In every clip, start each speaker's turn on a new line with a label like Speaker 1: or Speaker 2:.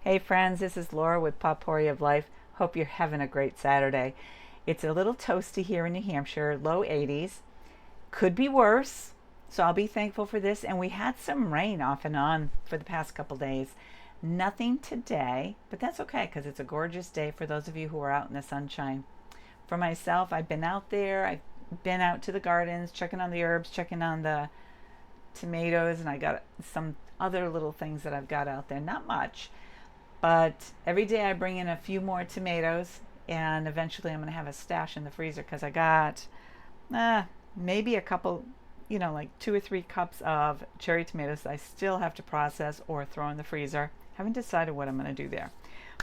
Speaker 1: Hey friends, this is Laura with Potpourri of Life. Hope you're having a great Saturday. It's a little toasty here in New Hampshire, low 80s. Could be worse, so I'll be thankful for this. And we had some rain off and on for the past couple days. Nothing today, but that's okay because it's a gorgeous day for those of you who are out in the sunshine. For myself, I've been out there. I've been out to the gardens, checking on the herbs, checking on the tomatoes, and I got some other little things that I've got out there. Not much. But every day I bring in a few more tomatoes, and eventually I'm going to have a stash in the freezer because I got maybe a couple, like 2 or 3 cups of cherry tomatoes that I still have to process or throw in the freezer. Haven't decided what I'm going to do there.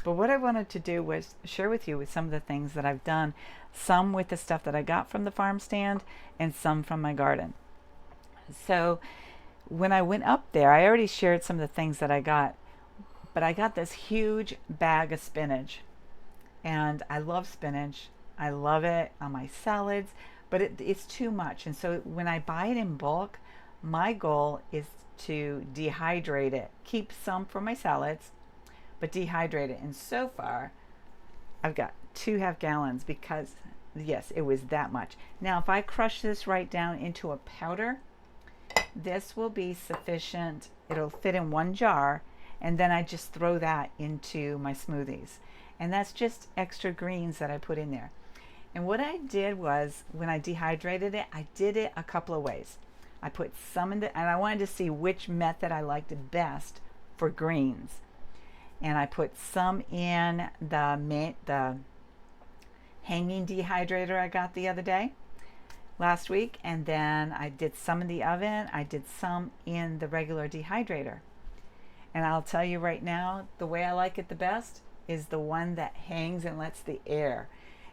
Speaker 1: But what I wanted to do was share with you with some of the things that I've done, some with the stuff that I got from the farm stand and some from my garden. So when I went up there, I already shared some of the things that I got, but I got this huge bag of spinach, and I love spinach. I love it on my salads, but it's too much. And so when I buy it in bulk, my goal is to dehydrate it, keep some for my salads, but dehydrate it. And so far, I've got 2.5 gallons because, yes, it was that much. Now, if I crush this right down into a powder, this will be sufficient. It'll fit in one jar, and then I just throw that into my smoothies. And that's just extra greens that I put in there. And what I did was, when I dehydrated it, I did it a couple of ways. I put some in and I wanted to see which method I liked best for greens. And I put some in the hanging dehydrator I got the other day, last week, and then I did some in the oven. I did some in the regular dehydrator. And I'll tell you right now, the way I like it the best is the one that hangs and lets the air.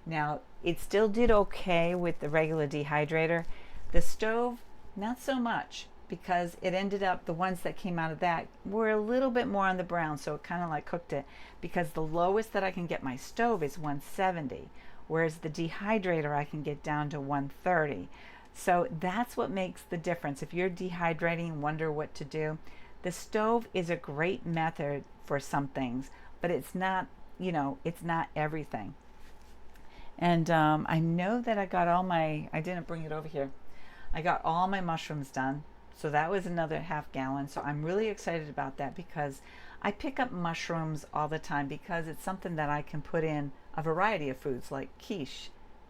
Speaker 1: Now, it still did okay with the regular dehydrator. The stove, not so much, because it ended up, the ones that came out of that were a little bit more on the brown, so it kind of like cooked it, because the lowest that I can get my stove is 170, whereas the dehydrator I can get down to 130. So that's what makes the difference. If you're dehydrating and wonder what to do, the stove is a great method for some things, but it's not, it's not everything. And I know that I got I didn't bring it over here. I got all my mushrooms done. So that was another 1/2 gallon. So I'm really excited about that because I pick up mushrooms all the time because it's something that I can put in a variety of foods like quiche.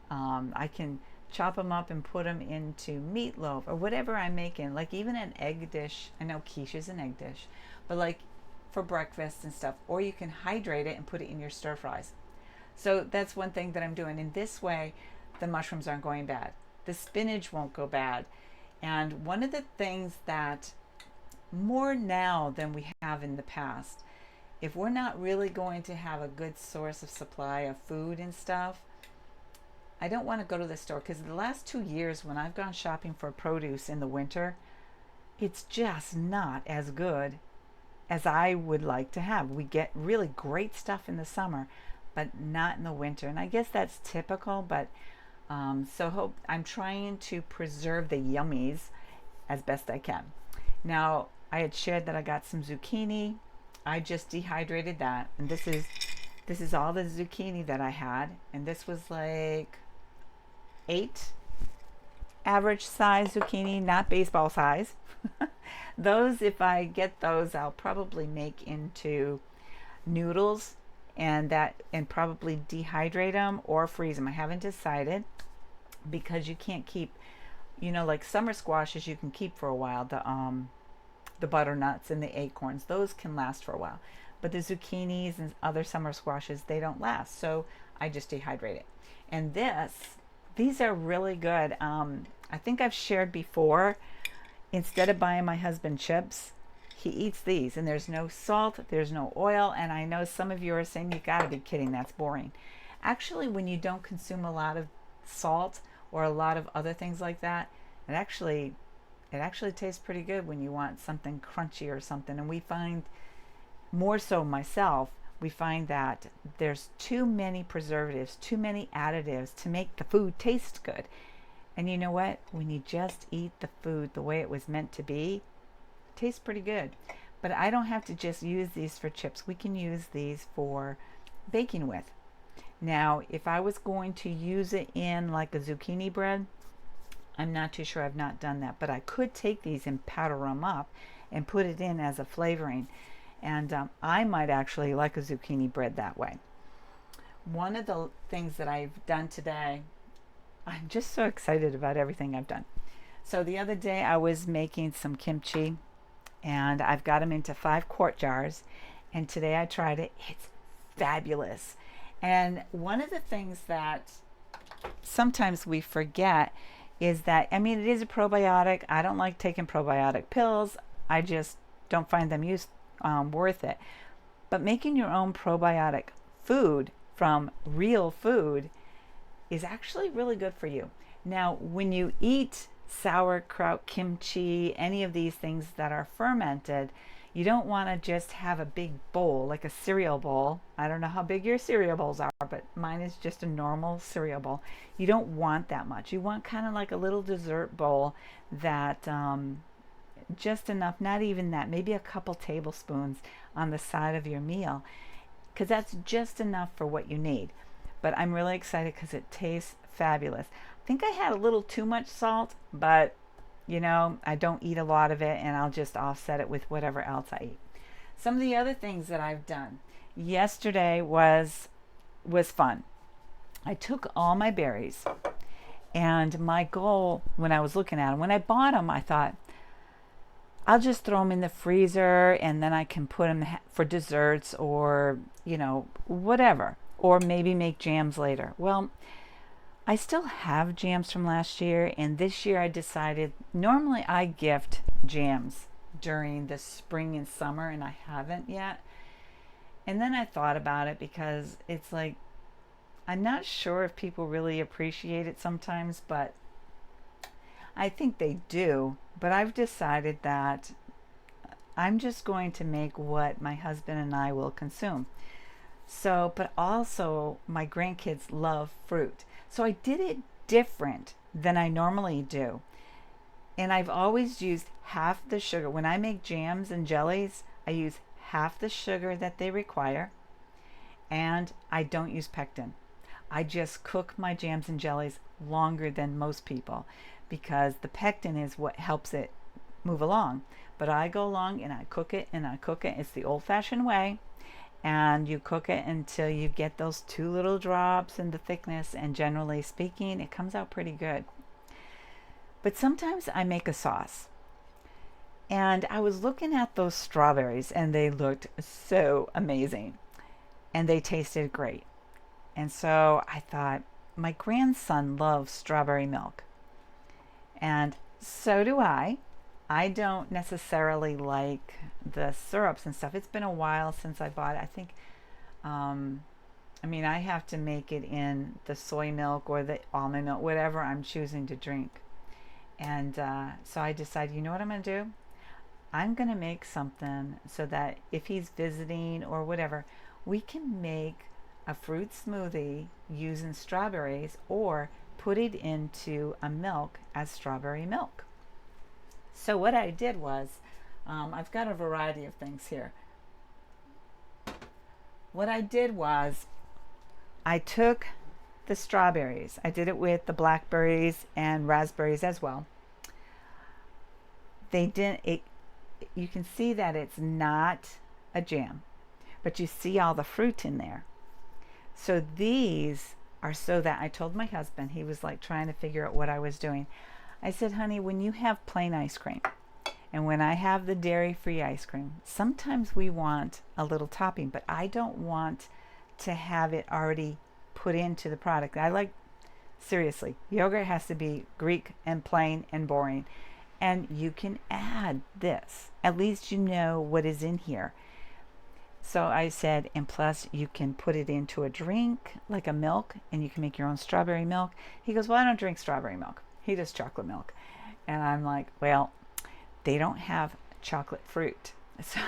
Speaker 1: I can chop them up and put them into meatloaf or whatever I'm making, like even an egg dish. I know quiche is an egg dish, but like for breakfast and stuff, or you can hydrate it and put it in your stir fries. So that's one thing that I'm doing. In this way, the mushrooms aren't going bad. The spinach won't go bad. And one of the things that more now than we have in the past, if we're not really going to have a good source of supply of food and stuff, I don't want to go to the store, because the last 2 years when I've gone shopping for produce in the winter, it's just not as good as I would like to have. We get really great stuff in the summer, but not in the winter. And I guess that's typical, but so I'm trying to preserve the yummies as best I can. Now, I had shared that I got some zucchini. I just dehydrated that, and this is all the zucchini that I had, and this was like 8 average size zucchini, not baseball size. Those, if I get those, I'll probably make into noodles and probably dehydrate them or freeze them. I haven't decided, because you can't keep, like summer squashes you can keep for a while, the butternuts and the acorns, those can last for a while, but the zucchinis and other summer squashes, they don't last. So I just dehydrate it. And these are really good. I think I've shared before, instead of buying my husband chips, he eats these, and there's no salt, there's no oil. And I know some of you are saying, you gotta be kidding, that's boring. Actually, when you don't consume a lot of salt or a lot of other things like that, it actually tastes pretty good when you want something crunchy or something. And we find, more so myself, we find that there's too many preservatives, too many additives to make the food taste good. And you know what? When you just eat the food the way it was meant to be, it tastes pretty good. But I don't have to just use these for chips. We can use these for baking with. Now, if I was going to use it in like a zucchini bread, I'm not too sure. I've not done that. But I could take these and powder them up and put it in as a flavoring. And I might actually like a zucchini bread that way. One of the things that I've done today, I'm just so excited about everything I've done. So the other day I was making some kimchi, and I've got them into 5-quart jars. And today I tried it. It's fabulous. And one of the things that sometimes we forget is that, I mean, it is a probiotic. I don't like taking probiotic pills. I just don't find them worth it. But making your own probiotic food from real food is actually really good for you. Now, when you eat sauerkraut, kimchi, any of these things that are fermented, you don't want to just have a big bowl, like a cereal bowl. I don't know how big your cereal bowls are, but mine is just a normal cereal bowl. You don't want that much. You want kind of like a little dessert bowl that just enough, not even that, maybe a couple tablespoons on the side of your meal, because that's just enough for what you need. But I'm really excited because it tastes fabulous. I think I had a little too much salt, but you know, I don't eat a lot of it, and I'll just offset it with whatever else I eat. Some of the other things that I've done. Yesterday was fun. I took all my berries, and my goal when I was looking at them, when I bought them, I thought, I'll just throw them in the freezer, and then I can put them for desserts or, you know, whatever. Or maybe make jams later. Well, I still have jams from last year, and this year I decided, normally I gift jams during the spring and summer, and I haven't yet. And then I thought about it because it's like, I'm not sure if people really appreciate it sometimes, but I think they do. But I've decided that I'm just going to make what my husband and I will consume. So, but also my grandkids love fruit. So I did it different than I normally do. And I've always used half the sugar. When I make jams and jellies, I use half the sugar that they require. And I don't use pectin. I just cook my jams and jellies longer than most people because the pectin is what helps it move along. But I go along and I cook it and I cook it. It's the old-fashioned way. And you cook it until you get those 2 little drops in the thickness, and generally speaking, it comes out pretty good. But sometimes I make a sauce. And I was looking at those strawberries, and they looked so amazing. And they tasted great. And so I thought, my grandson loves strawberry milk. And so do I. I don't necessarily like the syrups and stuff. It's been a while since I bought it. I think, I mean, I have to make it in the soy milk or the almond milk, whatever I'm choosing to drink. And so I decided, you know what I'm going to do? I'm going to make something so that if he's visiting or whatever, we can make a fruit smoothie using strawberries or put it into a milk as strawberry milk. So what I did was, I've got a variety of things here. What I did was, I took the strawberries. I did it with the blackberries and raspberries as well. You can see that it's not a jam, but you see all the fruit in there. So these are so that I told my husband, he was like trying to figure out what I was doing. I said, honey, when you have plain ice cream and when I have the dairy-free ice cream, sometimes we want a little topping, but I don't want to have it already put into the product. Seriously, yogurt has to be Greek and plain and boring. And you can add this. At least you know what is in here. So I said, and plus you can put it into a drink, like a milk, and you can make your own strawberry milk. He goes, well, I don't drink strawberry milk. He does chocolate milk. And I'm like, well, they don't have chocolate fruit. So,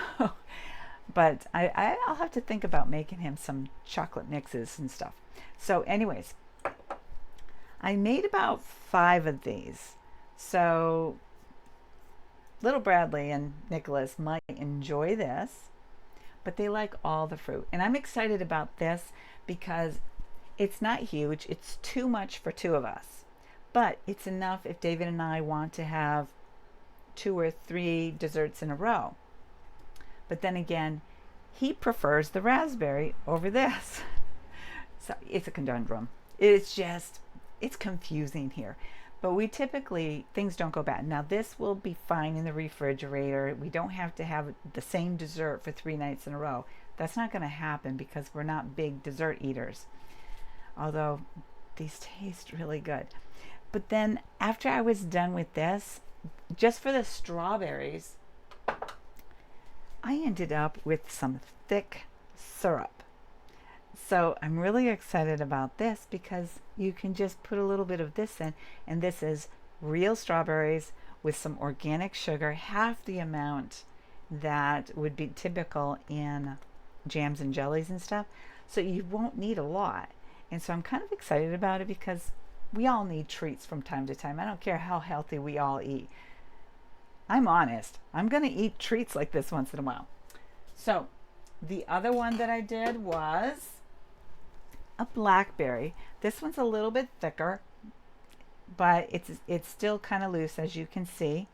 Speaker 1: but I'll have to think about making him some chocolate mixes and stuff. So anyways, I made about 5 of these. So little Bradley and Nicholas might enjoy this, but they like all the fruit. And I'm excited about this because it's not huge. It's too much for two of us, but it's enough if David and I want to have 2 or 3 desserts in a row. But then again, he prefers the raspberry over this. So it's a conundrum. It's confusing here. But we typically, things don't go bad. Now this will be fine in the refrigerator. We don't have to have the same dessert for 3 nights in a row. That's not going to happen because we're not big dessert eaters. Although these taste really good. But then after I was done with this, just for the strawberries, I ended up with some thick syrup. So I'm really excited about this because you can just put a little bit of this in, and this is real strawberries with some organic sugar, half the amount that would be typical in jams and jellies and stuff. So you won't need a lot. And so I'm kind of excited about it because we all need treats from time to time. I don't care how healthy we all eat. I'm honest. I'm going to eat treats like this once in a while. So the other one that I did was a blackberry. This one's a little bit thicker, but it's still kind of loose, as you can see.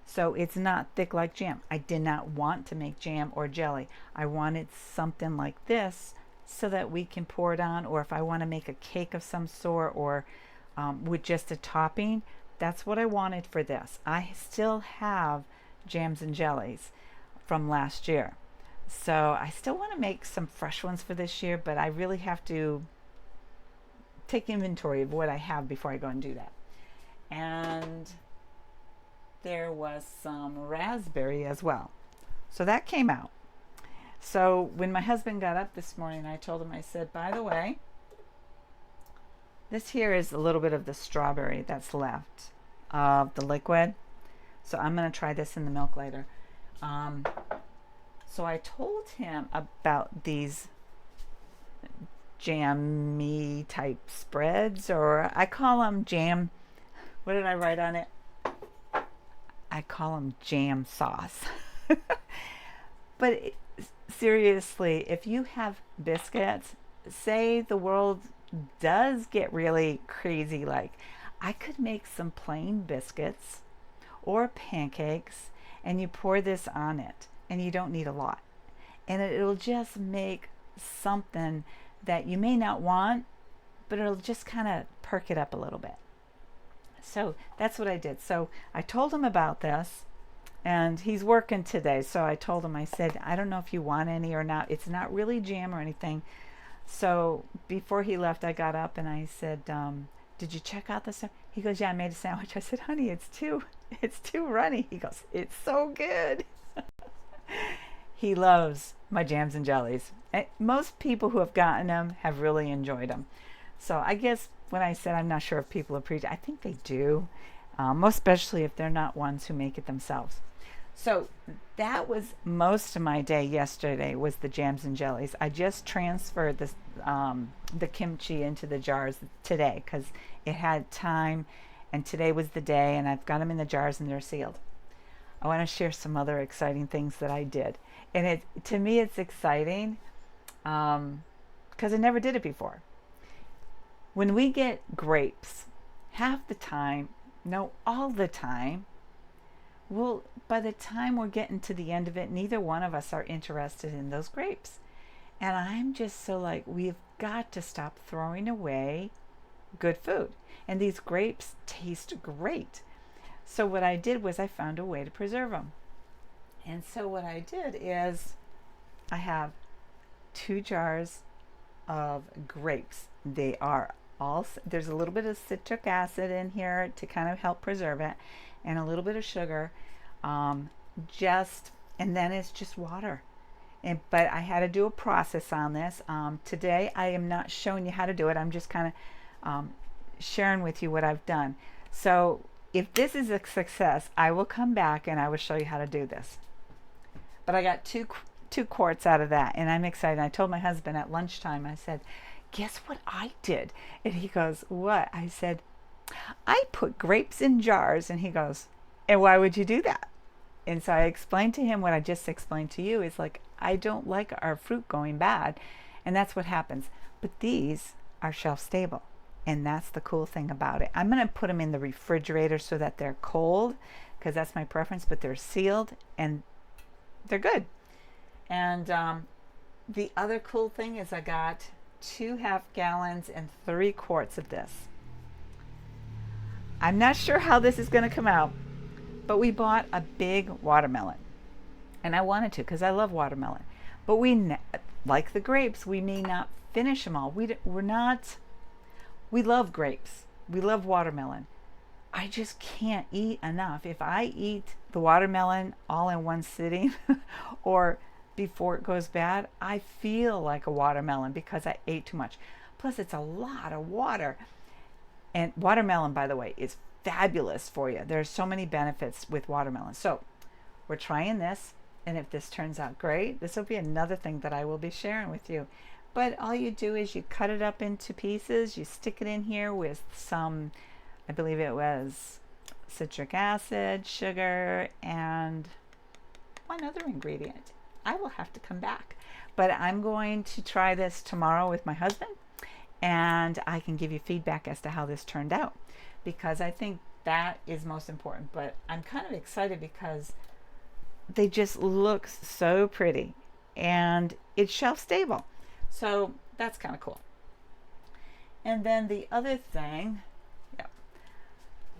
Speaker 1: So it's not thick like jam. I did not want to make jam or jelly. I wanted something like this so that we can pour it on, or if I want to make a cake of some sort, or with just a topping. That's what I wanted for this. I still have jams and jellies from last year. So I still want to make some fresh ones for this year, but I really have to take inventory of what I have before I go and do that. And there was some raspberry as well. So that came out. So when my husband got up this morning, I told him, I said, by the way, this here is a little bit of the strawberry that's left of the liquid. So I'm going to try this in the milk later. So I told him about these jammy type spreads, or I call them jam. What did I write on it? I call them jam sauce. But seriously, if you have biscuits, say the world does get really crazy, like I could make some plain biscuits or pancakes, and you pour this on it, and you don't need a lot, and it'll just make something that you may not want, but it'll just kind of perk it up a little bit. So that's what I did. So I told him about this, and he's working today, so I told him, I said, I don't know if you want any or not. It's not really jam or anything. So before he left, I got up and I said, did you check out this stuff? He goes, yeah, I made a sandwich. I said, honey, it's too runny. He goes, it's so good. He loves my jams and jellies. And most people who have gotten them have really enjoyed them. So I guess when I said I'm not sure if people appreciate, I think they do, most especially if they're not ones who make it themselves. So that was most of my day yesterday, was the jams and jellies. I just transferred this, the kimchi into the jars today because it had time, and today was the day, and I've got them in the jars and they're sealed. I want to share some other exciting things that I did. And to me it's exciting because I never did it before. When we get grapes, half the time, no, all the time, well, by the time we're getting to the end of it, neither one of us are interested in those grapes. And I'm just so like, we've got to stop throwing away good food. And these grapes taste great. So what I did was I found a way to preserve them. And so what I did is I have 2 jars of grapes. They are all, there's a little bit of citric acid in here to kind of help preserve it, and a little bit of sugar, and then it's just water. But I had to do a process on this. Today I am not showing you how to do it. I'm just kind of sharing with you what I've done. So if this is a success, I will come back and I will show you how to do this. But I got two quarts out of that, and I'm excited. I told my husband at lunchtime, I said, guess what I did? And he goes, what? I said, I put grapes in jars. And he goes, And why would you do that? And so I explained to him what I just explained to you is like, I don't like our fruit going bad. And that's what happens. But these are shelf stable. And that's the cool thing about it. I'm going to put them in the refrigerator so that they're cold, because that's my preference, but they're sealed and they're good. And the other cool thing is I got 2.5 gallons and 3 quarts of this. I'm not sure how this is going to come out, but we bought a big watermelon. And I wanted to because I love watermelon. But like the grapes, we may not finish them all. We love grapes. We love watermelon. I just can't eat enough. If I eat the watermelon all in one sitting or before it goes bad, I feel like a watermelon because I ate too much. Plus, it's a lot of water. And watermelon, by the way, is fabulous for you. There's so many benefits with watermelon. So we're trying this. And if this turns out great, this will be another thing that I will be sharing with you. But all you do is you cut it up into pieces. You stick it in here with some, I believe it was citric acid, sugar, and one other ingredient. I will have to come back. But I'm going to try this tomorrow with my husband, and I can give you feedback as to how this turned out, because I think that is most important. But I'm kind of excited because they just look so pretty, and it's shelf stable. So that's kind of cool. And then the other thing,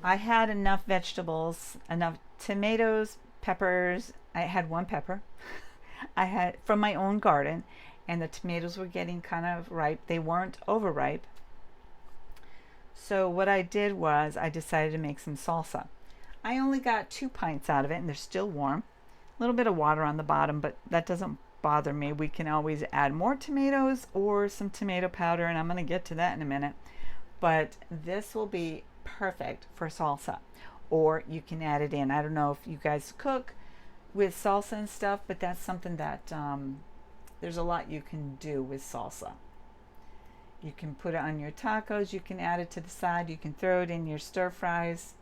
Speaker 1: I had enough vegetables, enough tomatoes, peppers. I had 1 pepper. I had from my own garden, and the tomatoes were getting kind of ripe. They weren't overripe. So what I did was I decided to make some salsa. I only got 2 pints out of it, and they're still warm. A little bit of water on the bottom, but that doesn't bother me. We can always add more tomatoes or some tomato powder, and I'm going to get to that in a minute. But this will be perfect for salsa, or you can add it in. I don't know if you guys cook with salsa and stuff, but that's something that there's a lot you can do with salsa. You can put it on your tacos, you can add it to the side, you can throw it in your stir fries.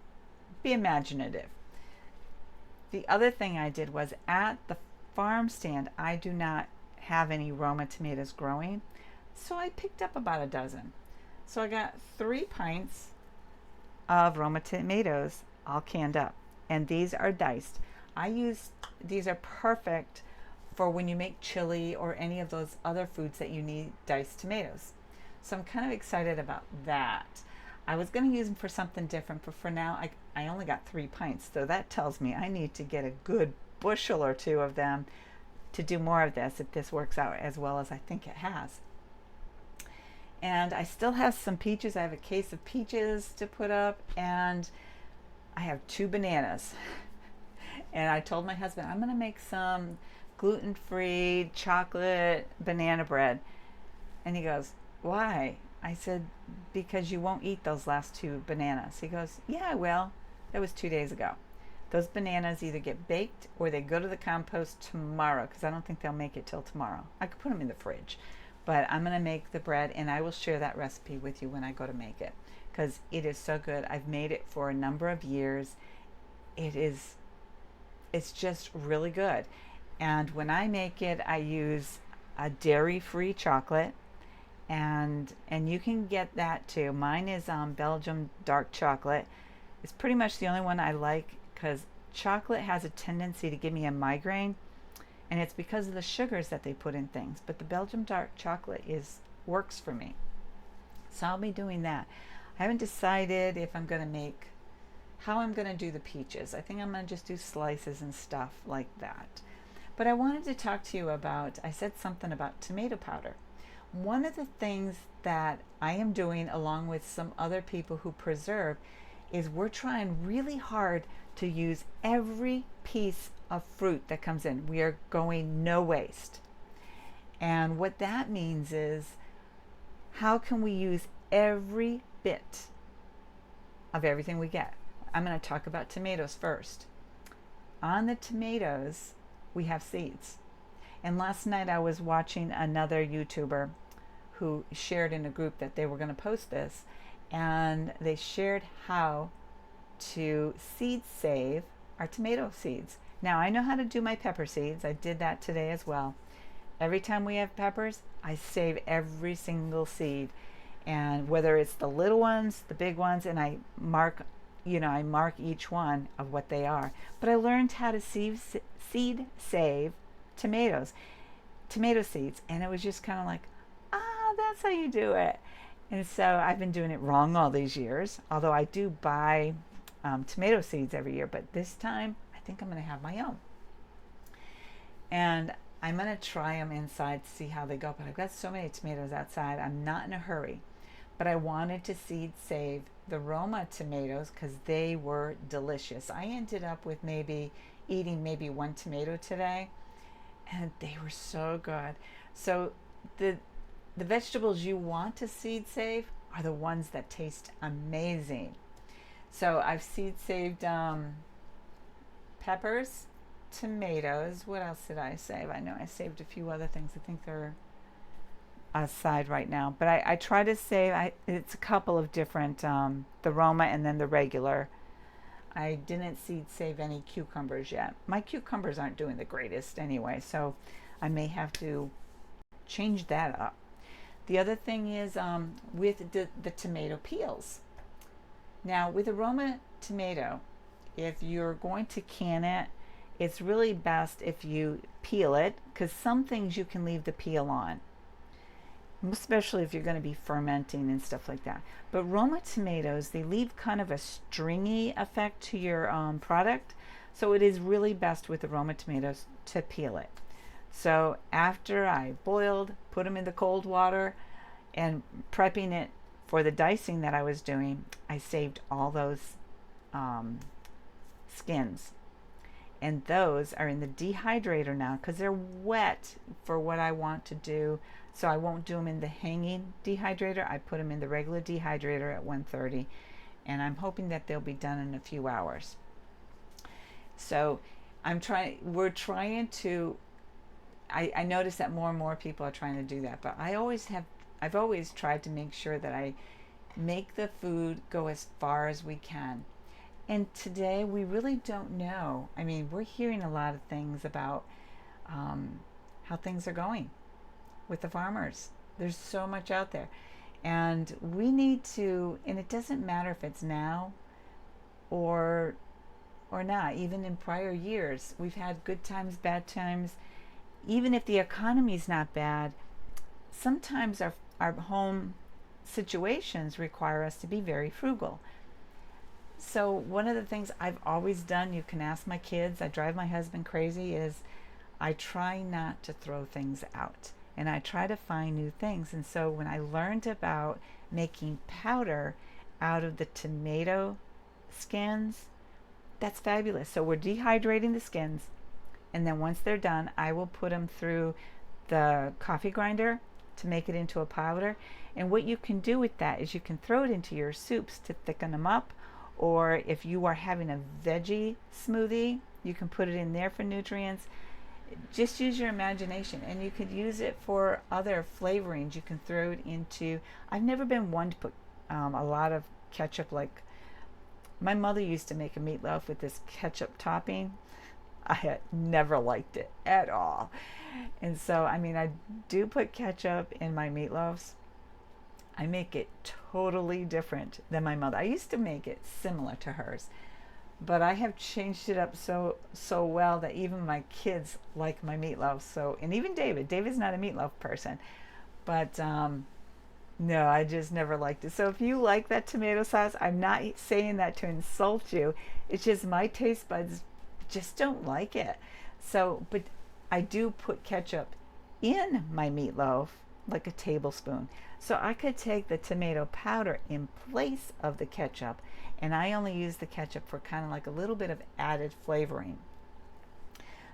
Speaker 1: Be imaginative. The other thing I did was at the farm stand, I do not have any Roma tomatoes growing, so I picked up about a dozen. So I got 3 pints of Roma tomatoes all canned up, and these are diced. These are perfect for when you make chili or any of those other foods that you need diced tomatoes. So I'm kind of excited about that. I was going to use them for something different, but for now I only got 3 pints. So that tells me I need to get a good bushel or 2 of them to do more of this if this works out as well as I think it has. And I still have some peaches. I have a case of peaches to put up, and I have 2 bananas. And I told my husband I'm going to make some gluten-free chocolate banana bread. And he goes, "Why?" I said, "Because you won't eat those last 2 bananas." He goes, "Yeah, I will." That was 2 days ago. Those bananas either get baked or they go to the compost tomorrow, because I don't think they'll make it till tomorrow. I could put them in the fridge, but I'm going to make the bread, and I will share that recipe with you when I go to make it, because it is so good. I've made it for a number of years. It's just really good. And when I make it, I use a dairy-free chocolate, and you can get that too. Mine is Belgium dark chocolate. It's pretty much the only one I like, because chocolate has a tendency to give me a migraine, and it's because of the sugars that they put in things. But the Belgium dark chocolate works for me. So I'll be doing that. I haven't decided if I'm going to make, how I'm going to do the peaches. I think I'm going to just do slices and stuff like that. But I wanted to talk to you about, I said something about tomato powder. One of the things that I am doing along with some other people who preserve is we're trying really hard to use every piece of fruit that comes in. We are going no waste. And what that means is, how can we use every bit of everything we get? I'm going to talk about tomatoes first. On the tomatoes, we have seeds. And last night I was watching another YouTuber who shared in a group that they were going to post this, and they shared how to seed save are tomato seeds. Now I know how to do my pepper seeds. I did that today as well. Every time we have peppers, I save every single seed. And whether it's the little ones, the big ones, and I mark each one of what they are. But I learned how to seed save tomatoes, tomato seeds, and it was just kind of like, that's how you do it. And so I've been doing it wrong all these years, although I do buy tomato seeds every year, but this time I think I'm going to have my own. And I'm going to try them inside to see how they go, but I've got so many tomatoes outside, I'm not in a hurry. But I wanted to seed save the Roma tomatoes because they were delicious. I ended up with eating maybe one tomato today, and they were so good. So the vegetables you want to seed save are the ones that taste amazing. So I've seed saved peppers, tomatoes. What else did I save? I know I saved a few other things. I think they're aside right now, but I try to save, it's a couple of different, the Roma and then the regular. I didn't seed save any cucumbers yet. My cucumbers aren't doing the greatest anyway, so I may have to change that up. The other thing is with the tomato peels. Now with a Roma tomato, if you're going to can it, it's really best if you peel it, because some things you can leave the peel on, especially if you're going to be fermenting and stuff like that. But Roma tomatoes, they leave kind of a stringy effect to your product, so it is really best with the Roma tomatoes to peel it. So after I boiled, put them in the cold water, and prepping it for the dicing that I was doing, I saved all those skins. And those are in the dehydrator now because they're wet for what I want to do. So I won't do them in the hanging dehydrator. I put them in the regular dehydrator at 130, and I'm hoping that they'll be done in a few hours. So we're trying to, I notice that more and more people are trying to do that, but I've always tried to make sure that I make the food go as far as we can. And today we really don't know. I mean, we're hearing a lot of things about how things are going with the farmers. There's so much out there. And we need to, and it doesn't matter if it's now or not. Even in prior years, we've had good times, bad times. Even if the economy's not bad, sometimes our home situations require us to be very frugal. So one of the things I've always done, you can ask my kids, I drive my husband crazy, is I try not to throw things out, and I try to find new things. And so when I learned about making powder out of the tomato skins, that's fabulous. So we're dehydrating the skins, and then once they're done, I will put them through the coffee grinder to make it into a powder. And what you can do with that is you can throw it into your soups to thicken them up, or if you are having a veggie smoothie, you can put it in there for nutrients. Just use your imagination, and you could use it for other flavorings. You can throw it into, I've never been one to put a lot of ketchup. Like my mother used to make a meatloaf with this ketchup topping. I had never liked it at all. And so, I mean, I do put ketchup in my meatloafs. I make it totally different than my mother. I used to make it similar to hers, but I have changed it up so well that even my kids like my meatloaf. So, and even David's not a meatloaf person, but no, I just never liked it. So if you like that tomato sauce, I'm not saying that to insult you. It's just my taste buds just don't like it. So, but I do put ketchup in my meatloaf, like a tablespoon. So I could take the tomato powder in place of the ketchup, and I only use the ketchup for kind of like a little bit of added flavoring.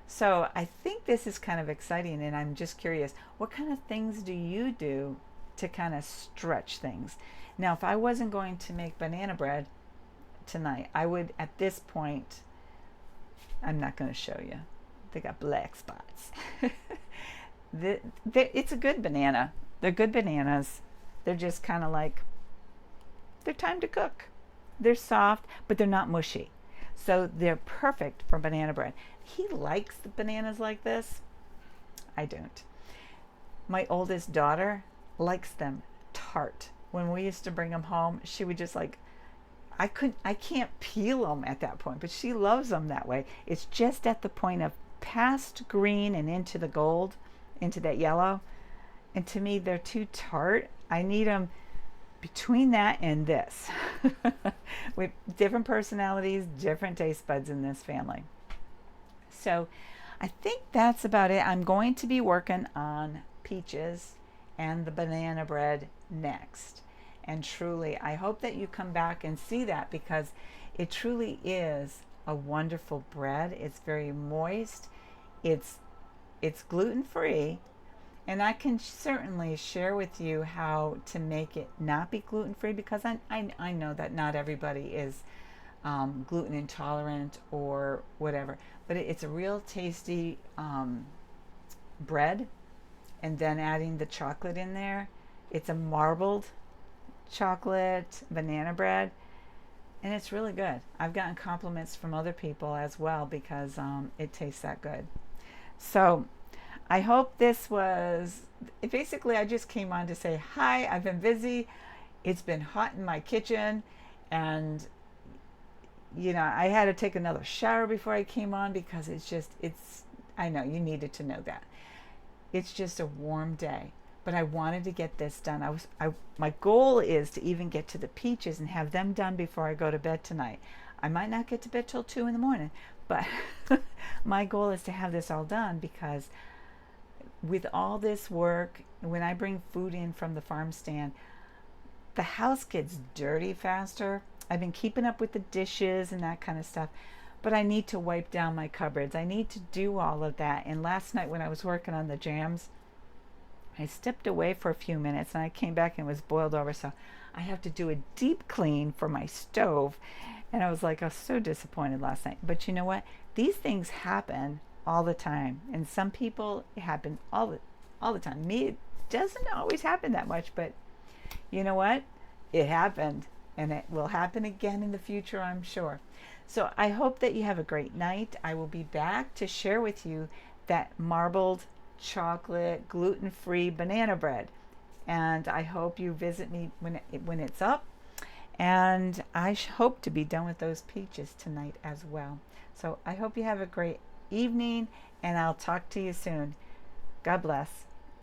Speaker 1: So I think this is kind of exciting, and I'm just curious, what kind of things do you do to kind of stretch things? Now, if I wasn't going to make banana bread tonight, I would, at this point, I'm not going to show you. They got black spots. It's a good banana. They're good bananas. They're just kind of like, they're time to cook. They're soft, but they're not mushy. So they're perfect for banana bread. He likes the bananas like this. I don't. My oldest daughter likes them tart. When we used to bring them home, she would just like, I can't peel them at that point, but she loves them that way. It's just at the point of past green and into the gold, into that yellow. And to me, they're too tart. I need them between that and this. With different personalities, different taste buds in this family. So I think that's about it. I'm going to be working on peaches and the banana bread next. And truly, I hope that you come back and see that, because it truly is a wonderful bread. It's very moist. It's gluten free, and I can certainly share with you how to make it not be gluten free, because I know that not everybody is gluten intolerant or whatever. But it's a real tasty bread, and then adding the chocolate in there. It's a marbled chocolate banana bread, and it's really good. I've gotten compliments from other people as well, because it tastes that good. So I hope this was, basically I just came on to say hi. I've been busy. It's been hot in my kitchen, and I had to take another shower before I came on, because I know you needed to know that. It's just a warm day, but I wanted to get this done. My goal is to even get to the peaches and have them done before I go to bed tonight. I might not get to bed till 2 in the morning, but my goal is to have this all done, because with all this work, when I bring food in from the farm stand, the house gets dirty faster. I've been keeping up with the dishes and that kind of stuff, but I need to wipe down my cupboards. I need to do all of that. And last night when I was working on the jams, I stepped away for a few minutes and I came back and it was boiled over. So I have to do a deep clean for my stove. And I was like, I was so disappointed last night. But you know what? These things happen all the time. And some people, it happens all the time. Me, it doesn't always happen that much. But you know what? It happened. And it will happen again in the future, I'm sure. So I hope that you have a great night. I will be back to share with you that marbled chocolate gluten-free banana bread, and I hope you visit me when it's up, and I hope to be done with those peaches tonight as well. So I hope you have a great evening, and I'll talk to you soon. God bless.